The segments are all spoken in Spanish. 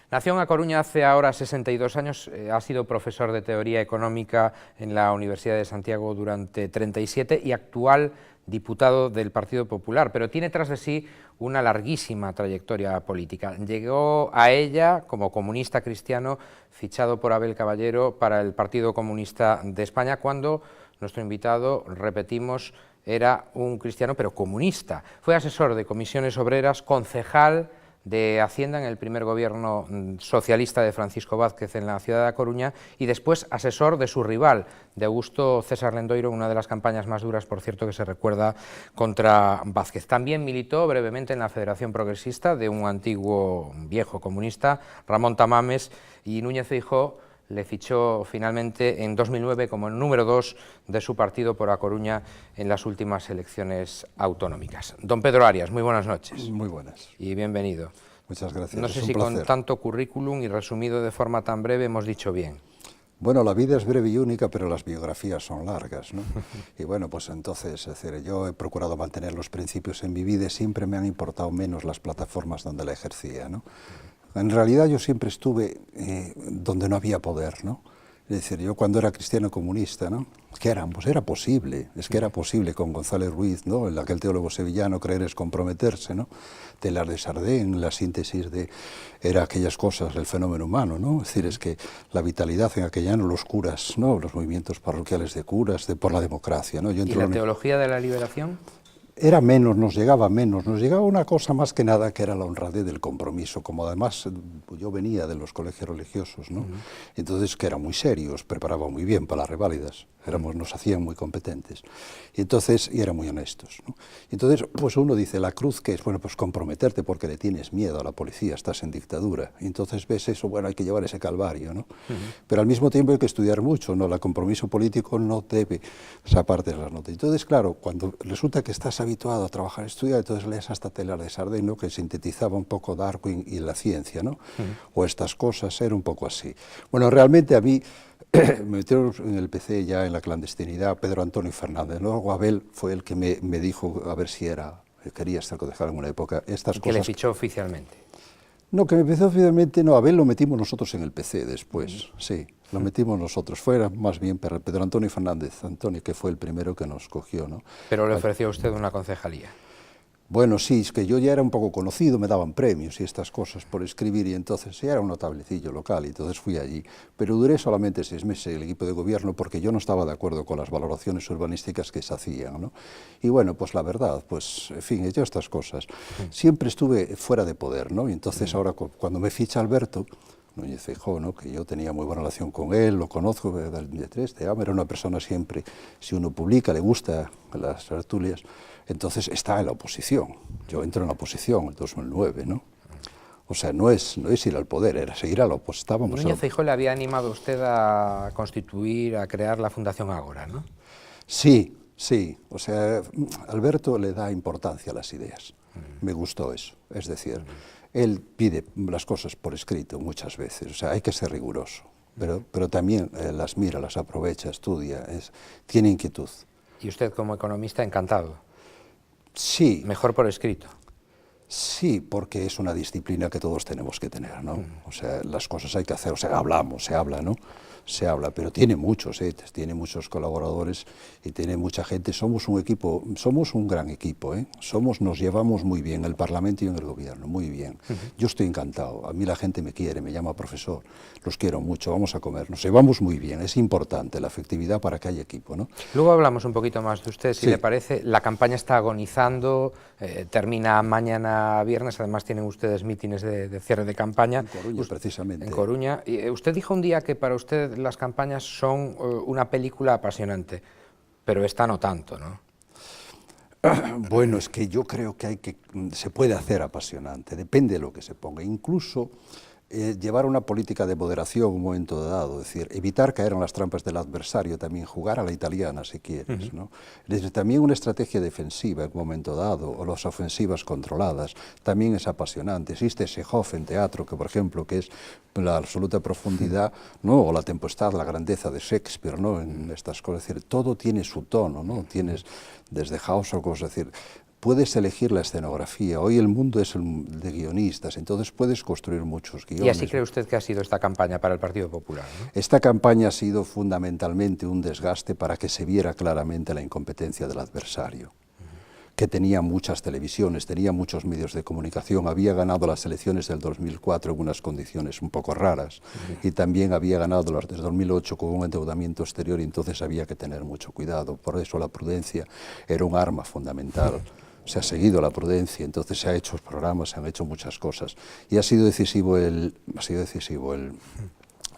Nació en A Coruña hace ahora 62 años, ha sido profesor de teoría económica en la Universidad de Santiago durante 37 y actual diputado del Partido Popular, pero tiene tras de sí una larguísima trayectoria política. Llegó a ella como comunista cristiano, fichado por Abel Caballero para el Partido Comunista de España, cuando nuestro invitado, repetimos, era un cristiano pero comunista. Fue asesor de comisiones obreras, concejal de Hacienda en el primer gobierno socialista de Francisco Vázquez en la ciudad de A Coruña y después asesor de su rival, de Augusto César Lendoiro, una de las campañas más duras, por cierto, que se recuerda contra Vázquez. También militó brevemente en la Federación Progresista de un antiguo viejo comunista, Ramón Tamames, y Núñez Feijóo le fichó finalmente en 2009 como el número 2 de su partido por A Coruña en las últimas elecciones autonómicas. Don Pedro Arias, muy buenas noches. Muy buenas. Y bienvenido. Muchas gracias. No sé si con tanto currículum y resumido de forma tan breve hemos dicho bien. Bueno, la vida es breve y única, pero las biografías son largas, ¿no? Y bueno, pues entonces, es decir, yo he procurado mantener los principios en mi vida y siempre me han importado menos las plataformas donde la ejercía, ¿no? En realidad yo siempre estuve donde no había poder, ¿no? Es decir, yo cuando era cristiano comunista, ¿no? ¿Qué eran? Pues era posible, es que era posible con González Ruiz, ¿no? Aquel teólogo sevillano, creer es comprometerse, ¿no? Teilhard de Chardin, la síntesis de era aquellas cosas, el fenómeno humano, ¿no? Es decir, es que la vitalidad en aquel año, los curas, ¿no? Los movimientos parroquiales de curas, por la democracia, ¿no? ¿Y la teología de la liberación? Era menos, nos llegaba una cosa más que nada que era la honradez del compromiso, como además yo venía de los colegios religiosos, ¿no? Entonces que eran muy serios, preparaban muy bien para las reválidas, nos hacían muy competentes, y entonces, y eran muy honestos, ¿no? Entonces, pues uno dice, la cruz que es, bueno, pues comprometerte porque le tienes miedo a la policía, estás en dictadura, y entonces ves eso, bueno, hay que llevar ese calvario, ¿no? Pero al mismo tiempo hay que estudiar mucho, ¿no? El compromiso político no debe esa parte de las notas. Entonces, claro, cuando resulta que estás habituado a trabajar y estudiar, entonces lees hasta Teilhard de Chardin, ¿no? Que sintetizaba un poco Darwin y la ciencia, ¿no? O estas cosas, era un poco así. Bueno, realmente a mí me metieron en el PC ya en la clandestinidad Pedro Antonio Fernández, luego Abel fue el que me dijo a ver si quería ser concejal en una época. Estas que cosas, le fichó oficialmente. No, que me empezó oficialmente, no, Abel lo metimos nosotros en el PC después, sí, lo metimos nosotros, fue más bien Pedro Antonio Fernández, Antonio, que fue el primero que nos cogió, ¿no? Pero le ofreció a usted una concejalía. Bueno, sí, es que yo ya era un poco conocido, me daban premios y estas cosas por escribir y entonces ya era un notablecillo local y entonces fui allí. Pero duré solamente 6 meses en el equipo de gobierno porque yo no estaba de acuerdo con las valoraciones urbanísticas que se hacían, ¿no? Y bueno, pues la verdad, pues en fin, yo estas cosas. Siempre estuve fuera de poder, ¿no? Y entonces ahora cuando me ficha Alberto Núñez Feijóo, ¿no? Que yo tenía muy buena relación con él, lo conozco del 23, era una persona siempre, si uno publica, le gusta las tertulias, entonces está en la oposición. Yo entro en la oposición en 2009, ¿no? O sea, no es ir al poder, era seguir a la oposición. Núñez Feijóo le había animado a usted a constituir, a crear la Fundación Ágora, ¿no? Sí, sí. O sea, Alberto le da importancia a las ideas. Me gustó eso. Es decir, él pide las cosas por escrito muchas veces. O sea, hay que ser riguroso. Pero también las mira, las aprovecha, estudia, tiene inquietud. ¿Y usted como economista encantado? Sí. Mejor por escrito. Sí, porque es una disciplina que todos tenemos que tener, ¿no? O sea, las cosas hay que hacer, o sea, hablamos, se habla, ¿no? Se habla, pero tiene muchos colaboradores y tiene mucha gente. Somos un equipo, somos un gran equipo, ¿eh? Nos llevamos muy bien, el Parlamento y en el Gobierno, muy bien. Yo estoy encantado, a mí la gente me quiere, me llama profesor, los quiero mucho, vamos a comer, nos llevamos muy bien, es importante la efectividad para que haya equipo, ¿no? Luego hablamos un poquito más de usted, si le parece. La campaña está agonizando, termina mañana viernes, además tienen ustedes mítines de cierre de campaña. En Coruña, precisamente. En Coruña. Y usted dijo un día que para usted las campañas son una película apasionante, pero esta no tanto, ¿no? Bueno, es que yo creo que se puede hacer apasionante, depende de lo que se ponga. Incluso llevar una política de moderación en un momento dado, es decir, evitar caer en las trampas del adversario, también jugar a la italiana si quieres, ¿no? Es decir, también una estrategia defensiva en un momento dado, o las ofensivas controladas, también es apasionante. Existe Chekhov en teatro, que por ejemplo, que es la absoluta profundidad, ¿no? O la tempestad, la grandeza de Shakespeare, ¿no? En estas cosas, es decir, todo tiene su tono, ¿no? Tienes desde Haushock, es decir, puedes elegir la escenografía. Hoy el mundo es de guionistas, entonces puedes construir muchos guiones. ¿Y así cree usted que ha sido esta campaña para el Partido Popular, ¿no? Esta campaña ha sido fundamentalmente un desgaste para que se viera claramente la incompetencia del adversario, que tenía muchas televisiones, tenía muchos medios de comunicación, había ganado las elecciones del 2004 en unas condiciones un poco raras, y también había ganado las del 2008 con un endeudamiento exterior, y entonces había que tener mucho cuidado. Por eso la prudencia era un arma fundamental. Se ha seguido la prudencia, entonces se han hecho programas, se han hecho muchas cosas, y ha sido decisivo el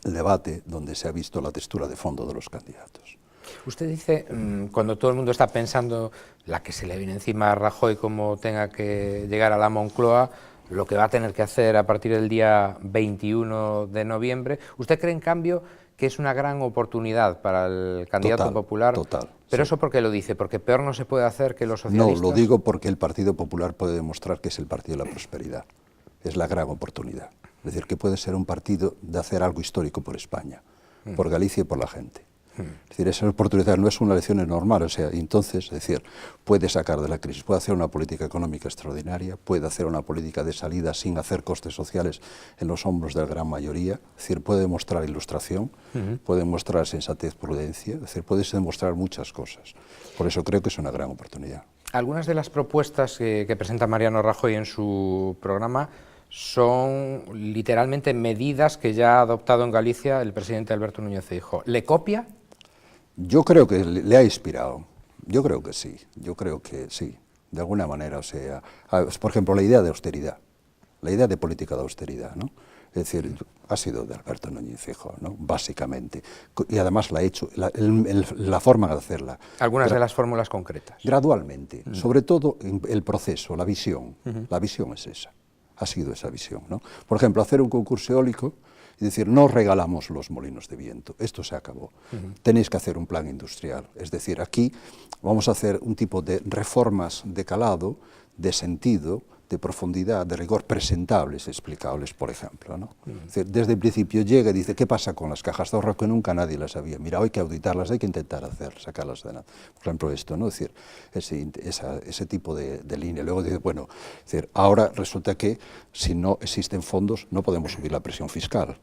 debate donde se ha visto la textura de fondo de los candidatos. Usted dice, cuando todo el mundo está pensando la que se le viene encima a Rajoy como tenga que llegar a la Moncloa, lo que va a tener que hacer a partir del día 21 de noviembre, ¿usted cree en cambio que es una gran oportunidad para el candidato popular? Total. ¿Pero sí. eso por qué lo dice? ¿Porque peor no se puede hacer que los socialistas? No, lo digo porque el Partido Popular puede demostrar que es el partido de la prosperidad. Es la gran oportunidad. Es decir, que puede ser un partido de hacer algo histórico por España, por Galicia y por la gente. Es decir, esa oportunidad no es una elección normal, o sea, entonces, es decir, puede sacar de la crisis, puede hacer una política económica extraordinaria, puede hacer una política de salida sin hacer costes sociales en los hombros de la gran mayoría, es decir, puede demostrar ilustración, puede demostrar sensatez, prudencia, es decir, puede demostrar muchas cosas. Por eso creo que es una gran oportunidad. Algunas de las propuestas que presenta Mariano Rajoy en su programa son literalmente medidas que ya ha adoptado en Galicia el presidente Alberto Núñez Feijóo. ¿Le copia? Yo creo que le ha inspirado, yo creo que sí, de alguna manera, o sea, por ejemplo, la idea de austeridad, la idea de política de austeridad, ¿no? Es decir, ha sido de Alberto Núñez Feijóo, ¿no? Básicamente, y además la ha hecho, la forma de hacerla. Algunas de las fórmulas concretas. Gradualmente, sobre todo el proceso, la visión es esa, ha sido esa visión, ¿no? Por ejemplo, hacer un concurso eólico, y decir, no regalamos los molinos de viento, esto se acabó. Tenéis que hacer un plan industrial, es decir, aquí vamos a hacer un tipo de reformas de calado, de sentido, de profundidad, de rigor, presentables, explicables, por ejemplo, ¿no? Es decir, desde el principio llega y dice, ¿qué pasa con las cajas de ahorro? Que nunca nadie las sabía. Mira, hay que auditarlas, hay que intentar sacarlas de nada. Por ejemplo, esto, ¿no? Es decir, ese tipo de línea. Luego dice, bueno, es decir, ahora resulta que si no existen fondos no podemos subir la presión fiscal.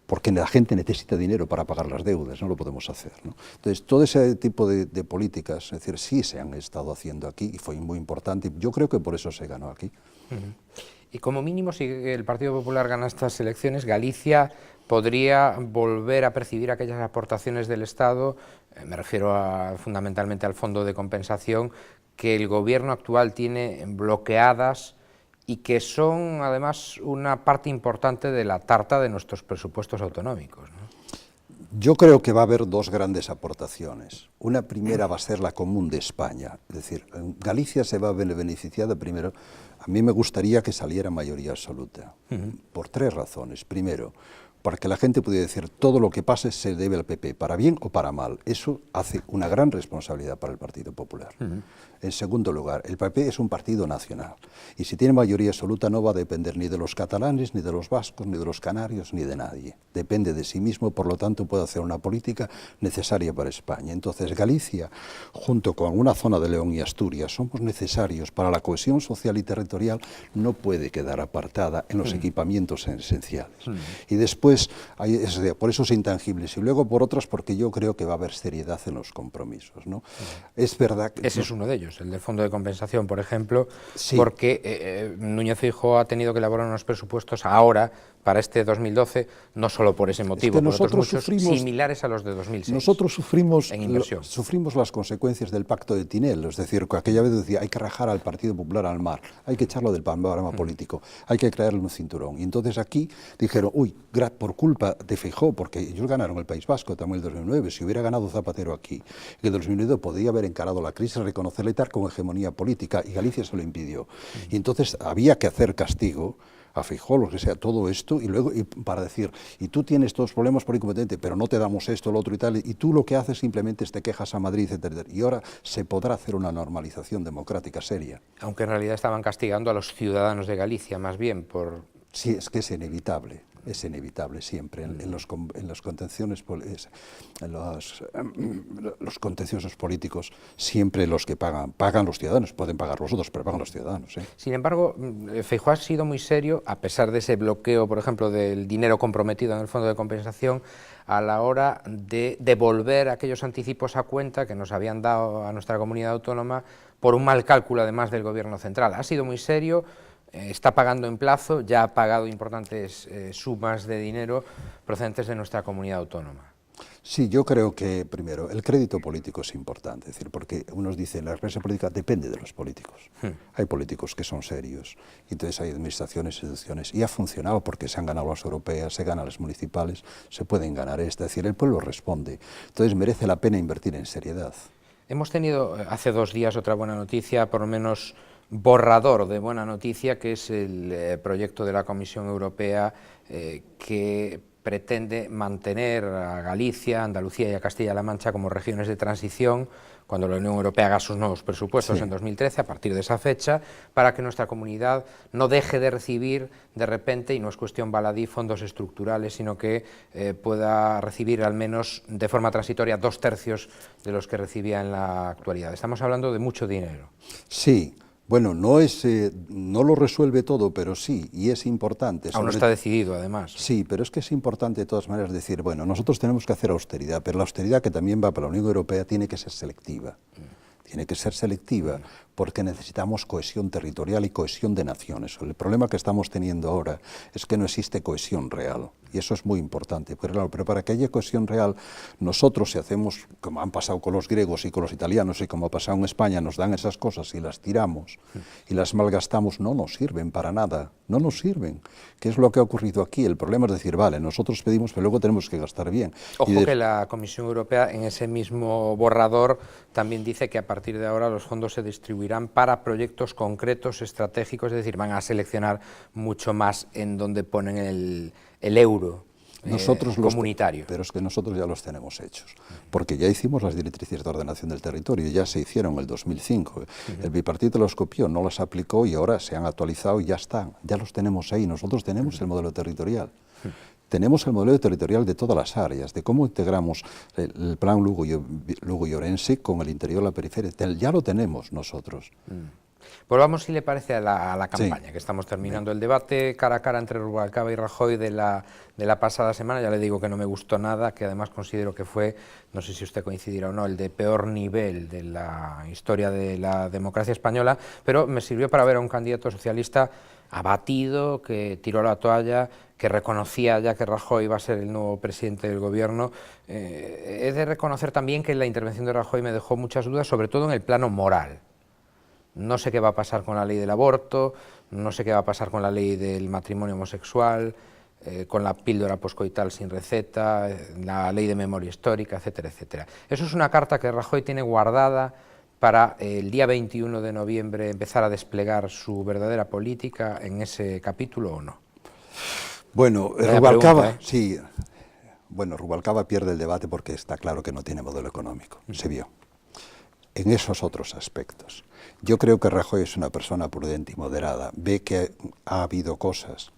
Porque la gente necesita dinero para pagar las deudas, no lo podemos hacer, ¿no? Entonces, todo ese tipo de políticas, es decir, sí se han estado haciendo aquí y fue muy importante, yo creo que por eso se ganó aquí. Y como mínimo, si el Partido Popular gana estas elecciones, Galicia podría volver a percibir aquellas aportaciones del Estado, me refiero fundamentalmente al Fondo de Compensación, que el gobierno actual tiene bloqueadas y que son, además, una parte importante de la tarta de nuestros presupuestos autonómicos, ¿no? Yo creo que va a haber dos grandes aportaciones. Una primera va a ser la común de España, es decir, Galicia se va a ver beneficiada primero. A mí me gustaría que saliera mayoría absoluta, por tres razones. Primero, para que la gente pudiera decir todo lo que pase se debe al PP, para bien o para mal. Eso hace una gran responsabilidad para el Partido Popular. En segundo lugar, el PP es un partido nacional y si tiene mayoría absoluta no va a depender ni de los catalanes, ni de los vascos, ni de los canarios, ni de nadie. Depende de sí mismo, por lo tanto puede hacer una política necesaria para España. Entonces Galicia, junto con una zona de León y Asturias, somos necesarios para la cohesión social y territorial, no puede quedar apartada en los equipamientos esenciales. Y después, por esos intangibles y luego por otras porque yo creo que va a haber seriedad en los compromisos, ¿no? Es verdad que... Ese es uno de ellos, el del Fondo de Compensación, por ejemplo, sí. Porque Núñez Feijóo ha tenido que elaborar unos presupuestos ahora, para este 2012, no solo por ese motivo, por otros muchos similares a los de 2006. Nosotros sufrimos las consecuencias del pacto de Tinel, es decir, que aquella vez decía hay que rajar al Partido Popular al mar, hay que echarlo del panorama político, hay que crearle un cinturón. Y entonces aquí dijeron, uy, por culpa de Feijóo, porque ellos ganaron el País Vasco también el 2009, si hubiera ganado Zapatero aquí, que en el 2009 podía haber encarado la crisis, reconocerle tal con hegemonía política, y Galicia se lo impidió. Y entonces había que hacer castigo a Feijóo, lo que sea, todo esto, y luego para decir, y tú tienes todos los problemas por incompetente, pero no te damos esto, lo otro y tal, y tú lo que haces simplemente es te quejas a Madrid, etcétera, y ahora se podrá hacer una normalización democrática seria. Aunque en realidad estaban castigando a los ciudadanos de Galicia, más bien, por... Sí, es que es inevitable siempre en los contenciones, los contenciosos políticos, siempre los que pagan los ciudadanos, pueden pagar los otros, pero pagan los ciudadanos. Sin embargo, Feijóo ha sido muy serio, a pesar de ese bloqueo, por ejemplo, del dinero comprometido en el fondo de compensación, a la hora de devolver aquellos anticipos a cuenta que nos habían dado a nuestra comunidad autónoma por un mal cálculo, además, del Gobierno central. Ha sido muy serio. Está pagando en plazo, ya ha pagado importantes sumas de dinero procedentes de nuestra comunidad autónoma. Sí, yo creo que, primero, el crédito político es importante, es decir, porque unos dicen la clase política depende de los políticos. Hay políticos que son serios, entonces hay administraciones, instituciones, y ha funcionado porque se han ganado las europeas, se ganan las municipales, se pueden ganar esta, es decir, el pueblo responde. Entonces merece la pena invertir en seriedad. Hemos tenido hace 2 días otra buena noticia, por lo menos borrador de buena noticia, que es el proyecto de la Comisión Europea que pretende mantener a Galicia, Andalucía y a Castilla-La Mancha como regiones de transición cuando la Unión Europea haga sus nuevos presupuestos en 2013, a partir de esa fecha, para que nuestra comunidad no deje de recibir de repente, y no es cuestión baladí, fondos estructurales, sino que pueda recibir al menos de forma transitoria 2/3 de los que recibía en la actualidad. Estamos hablando de mucho dinero. Sí. Bueno, no lo resuelve todo, pero sí, y es importante. Aún no está decidido, además. Sí, pero es que es importante de todas maneras decir, bueno, nosotros tenemos que hacer austeridad, pero la austeridad que también va para la Unión Europea tiene que ser selectiva. Tiene que ser selectiva porque necesitamos cohesión territorial y cohesión de naciones. El problema que estamos teniendo ahora es que no existe cohesión real, y eso es muy importante. Pero para que haya cohesión real, nosotros, si hacemos, como han pasado con los griegos y con los italianos, y como ha pasado en España, nos dan esas cosas y las tiramos y las malgastamos, no nos sirven para nada, no nos sirven. ¿Qué es lo que ha ocurrido aquí? El problema es decir, vale, nosotros pedimos, pero luego tenemos que gastar bien. Ojo que la Comisión Europea, en ese mismo borrador, también dice que a partir de ahora los fondos se distribuirán para proyectos concretos, estratégicos, es decir, van a seleccionar mucho más en donde ponen el euro comunitario. Pero es que nosotros ya los tenemos hechos, porque ya hicimos las directrices de ordenación del territorio, ya se hicieron en el 2005, el bipartito los copió, no las aplicó y ahora se han actualizado y ya están, ya los tenemos ahí, nosotros tenemos el modelo territorial. Tenemos el modelo territorial de todas las áreas, de cómo integramos el plan Lugo y Orense con el interior de la periferia. Ya lo tenemos nosotros. Volvamos, si le parece, a la campaña, que estamos terminando. El debate cara a cara entre Rubalcaba y Rajoy de la pasada semana, ya le digo que no me gustó nada, que además considero que fue, no sé si usted coincidirá o no, el de peor nivel de la historia de la democracia española, pero me sirvió para ver a un candidato socialista abatido, que tiró la toalla, que reconocía ya que Rajoy iba a ser el nuevo presidente del gobierno. He de reconocer también que la intervención de Rajoy me dejó muchas dudas, sobre todo en el plano moral. No sé qué va a pasar con la ley del aborto, no sé qué va a pasar con la ley del matrimonio homosexual, con la píldora poscoital sin receta, la ley de memoria histórica, etcétera, etcétera. Eso es una carta que Rajoy tiene guardada para el día 21 de noviembre empezar a desplegar su verdadera política en ese capítulo, ¿o no? Bueno, Rubalcaba, sí. Bueno, Rubalcaba pierde el debate porque está claro que no tiene modelo económico, se vio. En esos otros aspectos. Yo creo que Rajoy es una persona prudente y moderada, ve que ha habido cosas,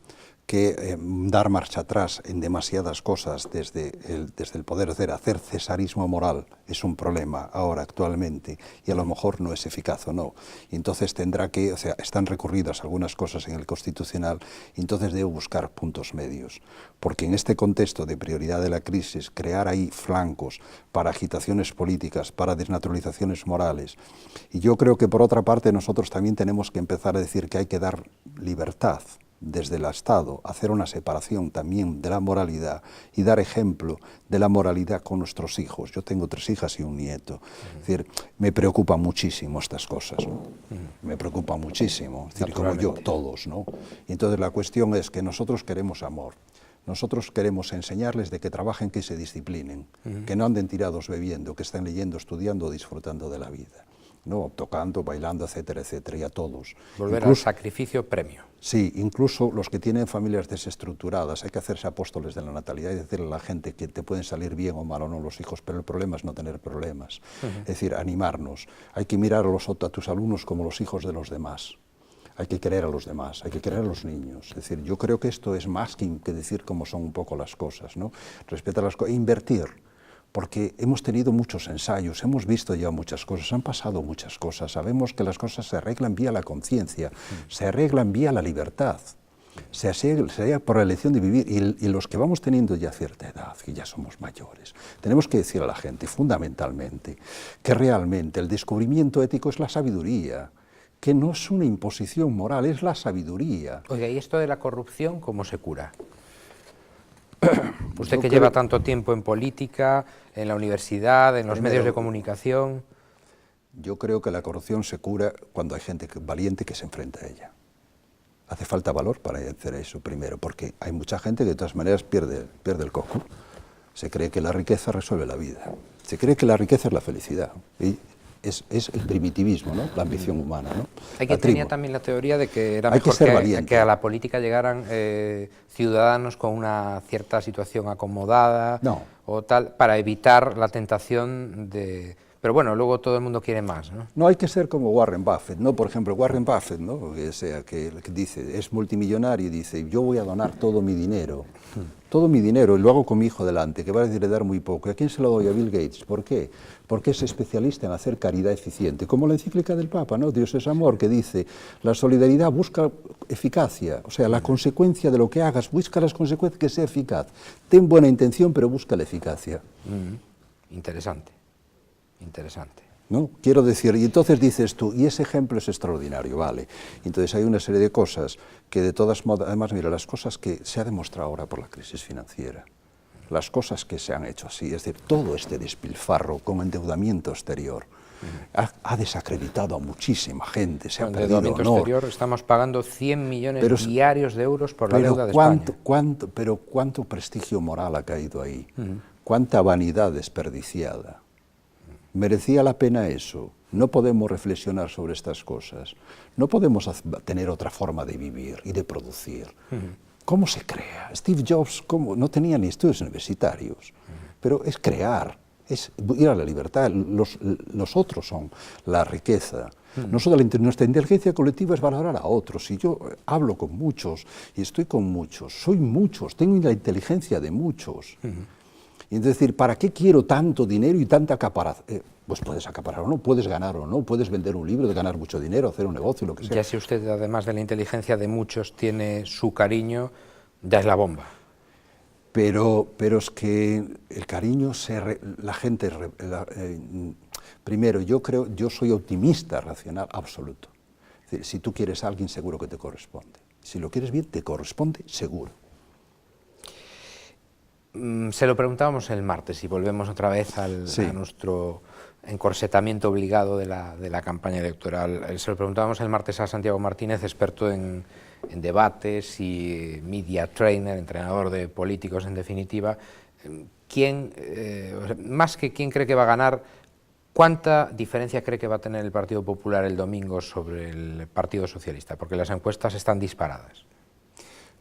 que dar marcha atrás en demasiadas cosas desde el poder hacer cesarismo moral es un problema ahora actualmente y a lo mejor no es eficaz o no. Y entonces tendrá que, o sea, están recurridas algunas cosas en el Constitucional y entonces debe buscar puntos medios. Porque en este contexto de prioridad de la crisis, crear ahí flancos para agitaciones políticas, para desnaturalizaciones morales. Y yo creo que por otra parte nosotros también tenemos que empezar a decir que hay que dar libertad desde el Estado, hacer una separación también de la moralidad y dar ejemplo de la moralidad con nuestros hijos. Yo tengo 3 hijas y un nieto. Es decir, me preocupan muchísimo estas cosas, ¿no? Me preocupan muchísimo, es decir, como yo, todos, ¿no? Y entonces la cuestión es que nosotros queremos amor. Nosotros queremos enseñarles de que trabajen, que se disciplinen, que no anden tirados bebiendo, que estén leyendo, estudiando, disfrutando de la vida. ¿no? Tocando, bailando, etcétera, etcétera, y a todos. Volver al sacrificio premio. Sí, incluso los que tienen familias desestructuradas, hay que hacerse apóstoles de la natalidad y decirle a la gente que te pueden salir bien o mal o no los hijos, pero el problema es no tener problemas. Es decir, animarnos. Hay que mirar a tus alumnos como los hijos de los demás. Hay que querer a los demás, hay que querer a los niños. Es decir, yo creo que esto es más que decir cómo son un poco las cosas, ¿no? Respetar las cosas e invertir. Porque hemos tenido muchos ensayos, hemos visto ya muchas cosas, han pasado muchas cosas, sabemos que las cosas se arreglan vía la conciencia, se arreglan vía la libertad, se arregla por la elección de vivir, y los que vamos teniendo ya cierta edad, que ya somos mayores, tenemos que decir a la gente, fundamentalmente, que realmente el descubrimiento ético es la sabiduría, que no es una imposición moral, es la sabiduría. Oiga, ¿y esto de la corrupción cómo se cura? Usted que lleva tanto tiempo en política, en la universidad, en los medios de comunicación. Yo creo que la corrupción se cura cuando hay gente valiente que se enfrenta a ella. Hace falta valor para hacer eso primero, porque hay mucha gente que de todas maneras pierde el coco. Se cree que la riqueza resuelve la vida, se cree que la riqueza es la felicidad. Y es el primitivismo, ¿no? La ambición humana, ¿no? Hay que tenía también la teoría de que era hay mejor que a la política llegaran ciudadanos con una cierta situación acomodada o tal, para evitar la tentación de... Pero bueno, luego todo el mundo quiere más, ¿no? No hay que ser como Warren Buffett, ¿no? Por ejemplo, Warren Buffett, ¿no? Que dice, es multimillonario y dice, yo voy a donar todo mi dinero, y lo hago con mi hijo delante, que va a heredar muy poco. ¿Y a quién se lo doy? A Bill Gates. ¿Por qué? Porque es especialista en hacer caridad eficiente, como la encíclica del Papa, ¿no? Dios es amor, que dice, la solidaridad busca eficacia, o sea, la consecuencia de lo que hagas, busca las consecuencias que sea eficaz. Ten buena intención, pero busca la eficacia. Interesante. Interesante. ¿No? Quiero decir, y entonces dices tú, y ese ejemplo es extraordinario, vale. Entonces hay una serie de cosas que de todas maneras, además mira, las cosas que se ha demostrado ahora por la crisis financiera, las cosas que se han hecho así, es decir, todo este despilfarro con endeudamiento exterior, ha desacreditado a muchísima gente, se ha perdido honor. Exterior, estamos pagando 100 millones diarios de euros por la deuda de España. Pero cuánto prestigio moral ha caído ahí, cuánta vanidad desperdiciada. ¿Merecía la pena eso? No podemos reflexionar sobre estas cosas. No podemos tener otra forma de vivir y de producir. ¿Cómo se crea? Steve Jobs no tenía ni estudios universitarios, pero es crear, es ir a la libertad. Los otros son la riqueza. Nuestra inteligencia colectiva es valorar a otros. Y yo hablo con muchos y estoy con muchos. Soy muchos, tengo la inteligencia de muchos. Es decir, ¿para qué quiero tanto dinero y tanta acaparación? Pues puedes acaparar o no, puedes ganar o no, puedes vender un libro, de ganar mucho dinero, hacer un negocio, lo que sea. Ya si usted, además de la inteligencia de muchos, tiene su cariño, ya es la bomba. Pero es que el cariño, la gente... primero, yo soy optimista racional absoluto. Es decir, si tú quieres a alguien, seguro que te corresponde. Si lo quieres bien, te corresponde seguro. Se lo preguntábamos el martes y volvemos otra vez a nuestro encorsetamiento obligado de la campaña electoral. Se lo preguntábamos el martes a Santiago Martínez, experto en debates y media trainer, entrenador de políticos en definitiva. Más que quién cree que va a ganar, ¿cuánta diferencia cree que va a tener el Partido Popular el domingo sobre el Partido Socialista? Porque las encuestas están disparadas.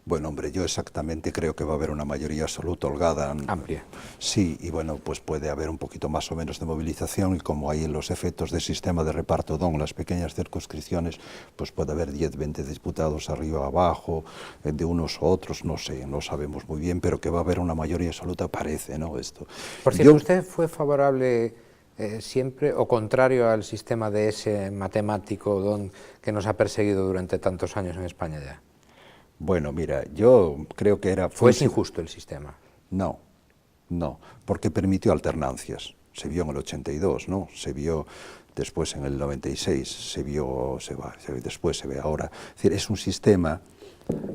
Bueno, hombre, yo exactamente creo que va a haber una mayoría absoluta, holgada. Amplia. Sí, y bueno, pues puede haber un poquito más o menos de movilización, y como hay los efectos del sistema de reparto DON, las pequeñas circunscripciones, pues puede haber 10, 20 diputados arriba, abajo, de unos u otros, no sé, no sabemos muy bien, pero que va a haber una mayoría absoluta parece, ¿no? Esto. Por cierto, ¿usted fue favorable siempre o contrario al sistema de ese matemático DON que nos ha perseguido durante tantos años en España ya? Bueno, mira, yo creo que era... ¿Fue injusto el sistema? No, porque permitió alternancias. Se vio en el 82, ¿no? Se vio después en el 96, después se ve ahora. Es decir, es un sistema...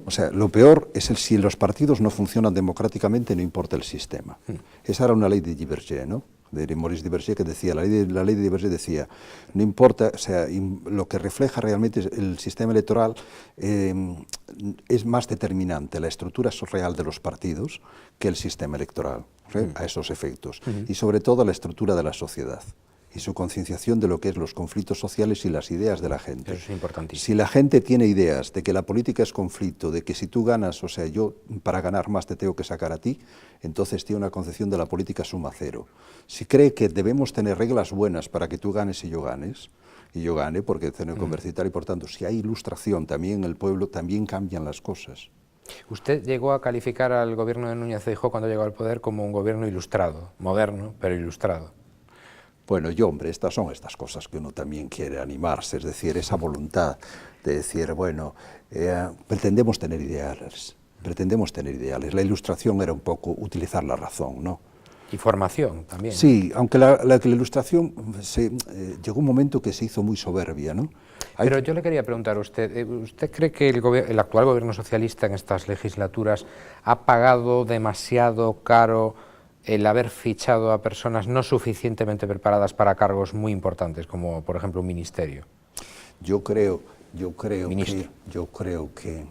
O sea, lo peor es si los partidos no funcionan democráticamente, no importa el sistema. Esa era una ley de Divergé, ¿no? De Maurice Divergé, que decía, la ley de Divergé decía, no importa, o sea, lo que refleja realmente el sistema electoral es más determinante la estructura real de los partidos que el sistema electoral, a esos efectos, y sobre todo la estructura de la sociedad. y su concienciación de lo que es los conflictos sociales y las ideas de la gente. Eso es importantísimo. Si la gente tiene ideas de que la política es conflicto, de que si tú ganas, o sea, yo para ganar más te tengo que sacar a ti, entonces tiene una concepción de la política suma cero. Si cree que debemos tener reglas buenas para que tú ganes y yo gane, porque tener comercio y tal, y por tanto, si hay ilustración también en el pueblo, también cambian las cosas. Usted llegó a calificar al gobierno de Núñez Feijóo cuando llegó al poder como un gobierno ilustrado, moderno, pero ilustrado. Bueno, hombre, estas son estas cosas que uno también quiere animarse, es decir, esa voluntad de decir, bueno, pretendemos tener ideales. La ilustración era un poco utilizar la razón, ¿no? Y formación también. Sí, aunque la ilustración llegó un momento que se hizo muy soberbia, ¿no? Pero yo le quería preguntar a usted, ¿usted cree que el actual gobierno socialista en estas legislaturas ha pagado demasiado caro el haber fichado a personas no suficientemente preparadas para cargos muy importantes, como por ejemplo un ministerio? Yo creo que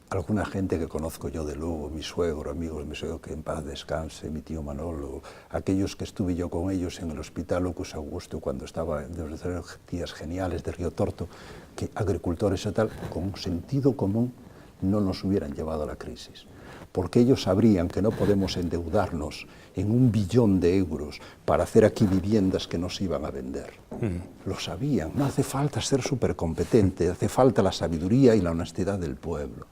alguna gente que conozco yo de Lugo, mi suegro, amigos de mi suegro, que en paz descanse, mi tío Manolo, aquellos que estuve yo con ellos en el Hospital Locus Augusto cuando estaba en los días geniales de Río Torto, que agricultores y tal, con sentido común no nos hubieran llevado a la crisis. Porque ellos sabrían que no podemos endeudarnos en 1 billón de euros para hacer aquí viviendas que no se iban a vender. Lo sabían, no hace falta ser súper competente, hace falta la sabiduría y la honestidad del pueblo.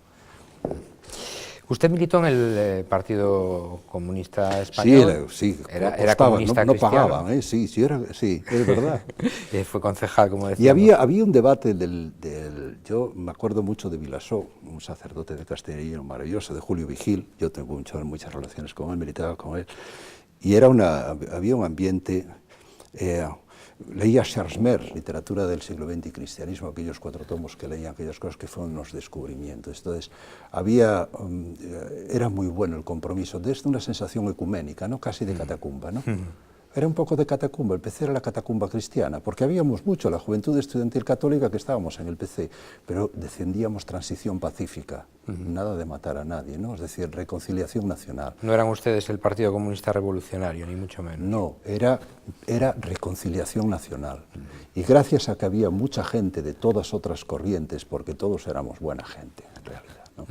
Usted militó en el Partido Comunista Español. Sí, era comunista no cristiano. pagaban, sí, es verdad. Fue concejal, como decía. Y había un debate yo me acuerdo mucho de Vilasó, un sacerdote de Castellano maravilloso, de Julio Vigil, yo tengo muchas relaciones con él, militaba con él, y había un ambiente. Leía Charles Mer, literatura del siglo XX y cristianismo, aquellos 4 tomos que leían aquellas cosas que fueron unos descubrimientos. Entonces, era muy bueno el compromiso, desde una sensación ecuménica, ¿no? Casi de catacumba, ¿no? Era un poco de catacumba, el PC era la catacumba cristiana, porque habíamos mucho, la juventud estudiantil católica que estábamos en el PC, pero defendíamos transición pacífica, nada de matar a nadie, ¿no? Es decir, reconciliación nacional. No eran ustedes el Partido Comunista Revolucionario, ni mucho menos. No, era reconciliación nacional. Y gracias a que había mucha gente de todas otras corrientes, porque todos éramos buena gente, en realidad, ¿no?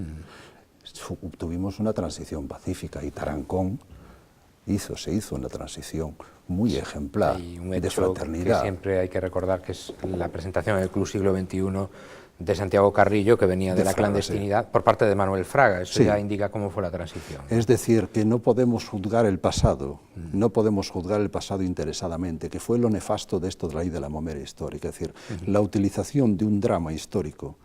Tuvimos una transición pacífica y Tarancón se hizo una transición muy ejemplar de fraternidad. Que siempre hay que recordar que es la presentación en el Club Siglo XXI de Santiago Carrillo, que venía de la clandestinidad, por parte de Manuel Fraga. Eso ya indica cómo fue la transición. Es decir, que no podemos juzgar el pasado, no podemos juzgar el pasado interesadamente, que fue lo nefasto de esto de la ley de la memoria histórica, es decir, la utilización de un drama histórico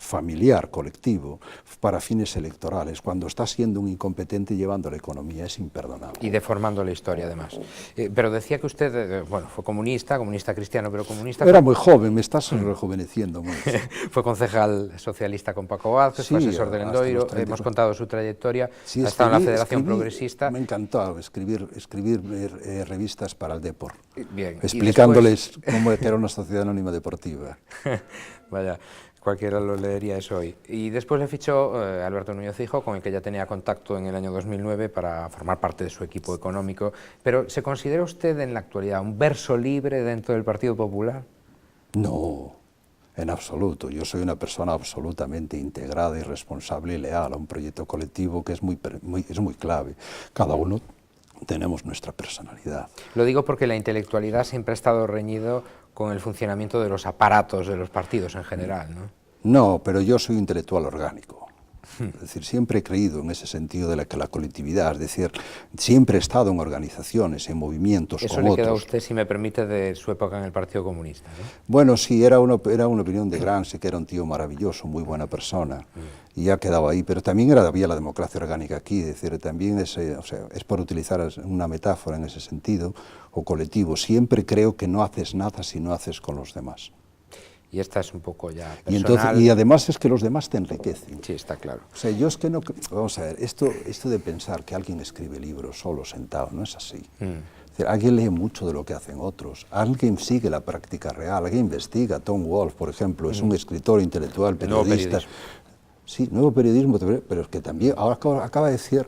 familiar, colectivo, para fines electorales, cuando está siendo un incompetente llevando la economía, es imperdonable. Y deformando la historia, además. Pero decía que usted, bueno, fue comunista cristiano, pero comunista... Era muy joven, me estás rejuveneciendo mucho. Fue concejal socialista con Paco Vázquez, fue asesor del Endoiro, hemos contado su trayectoria, ha estado en la Federación Progresista. Me encantaba escribir revistas para el Depor, Bien, explicándoles cómo era una sociedad anónima deportiva. Vaya, cualquiera lo leería eso hoy. Y después le fichó Alberto Núñez Feijóo, con el que ya tenía contacto en el año 2009 para formar parte de su equipo económico. Pero, ¿se considera usted en la actualidad un verso libre dentro del Partido Popular? No, en absoluto. Yo soy una persona absolutamente integrada y responsable y leal a un proyecto colectivo que es muy clave. Cada uno tenemos nuestra personalidad. Lo digo porque la intelectualidad siempre ha estado reñido con el funcionamiento de los aparatos de los partidos en general, ¿no? No, pero yo soy intelectual orgánico. Es decir, siempre he creído en ese sentido de que la colectividad, es decir, siempre he estado en organizaciones, en movimientos con otros. Eso le queda a usted, si me permite, de su época en el Partido Comunista, ¿no? Bueno, sí, era una opinión de Gramsci, que era un tío maravilloso, muy buena persona, y ya quedaba ahí, pero también había la democracia orgánica aquí, es decir, también es por utilizar una metáfora en ese sentido, o colectivo, siempre creo que no haces nada si no haces con los demás. Y esta es un poco ya personal. Y además es que los demás te enriquecen. Sí, está claro. O sea, yo es que no... Vamos a ver, esto de pensar que alguien escribe libros solo, sentado, no es así. Es decir, alguien lee mucho de lo que hacen otros, alguien sigue la práctica real, alguien investiga. Tom Wolfe, por ejemplo, es un escritor intelectual, periodista. Sí, nuevo periodismo, pero es que también, ahora acaba de decir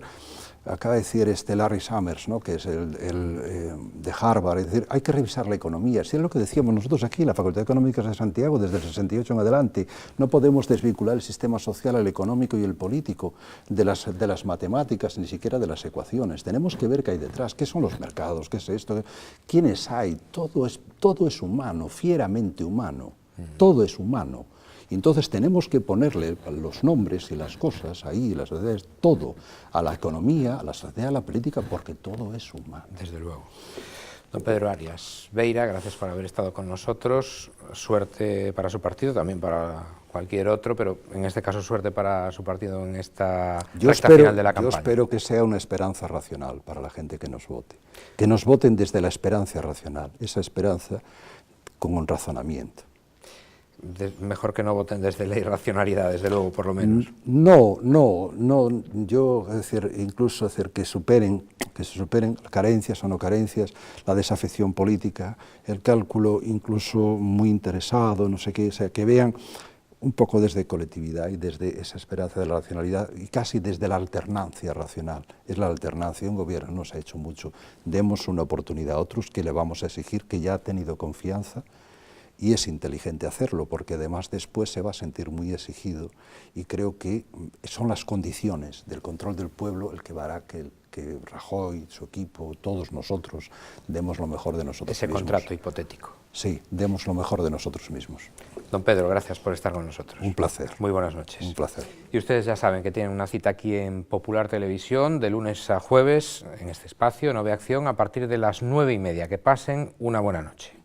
acaba de decir Larry Summers, ¿no?, que es de Harvard, es decir, hay que revisar la economía. Si es lo que decíamos nosotros aquí en la Facultad de Económicas de Santiago, desde el 68 en adelante, no podemos desvincular el sistema social, el económico y el político de las matemáticas, ni siquiera de las ecuaciones. Tenemos que ver qué hay detrás, qué son los mercados, qué es esto, quiénes hay, todo es humano, fieramente humano, todo es humano. Y entonces tenemos que ponerle los nombres y las cosas ahí, las sociedades, todo, a la economía, a la sociedad, a la política, porque todo es humano. Desde luego. Don Pedro Arias Beira, gracias por haber estado con nosotros. Suerte para su partido, también para cualquier otro, pero en este caso suerte para su partido en esta recta final de la campaña. Yo espero que sea una esperanza racional para la gente que nos vote. Que nos voten desde la esperanza racional, esa esperanza con un razonamiento. Mejor que no voten desde la irracionalidad, desde luego, por lo menos. No, yo, es decir, incluso que se superen carencias o no carencias, la desafección política, el cálculo incluso muy interesado, no sé qué, o sea, que vean un poco desde colectividad y desde esa esperanza de la racionalidad y casi desde la alternancia racional. Es la alternancia, un gobierno nos ha hecho mucho, demos una oportunidad a otros que le vamos a exigir, que ya ha tenido confianza, y es inteligente hacerlo, porque además después se va a sentir muy exigido, y creo que son las condiciones del control del pueblo el que hará que Rajoy, su equipo, todos nosotros, demos lo mejor de nosotros mismos. Ese contrato hipotético. Sí, demos lo mejor de nosotros mismos. Don Pedro, gracias por estar con nosotros. Un placer. Muy buenas noches. Un placer. Y ustedes ya saben que tienen una cita aquí en Popular Televisión, de lunes a jueves, en este espacio, Nove Acción, a partir de las 9:30. Que pasen una buena noche.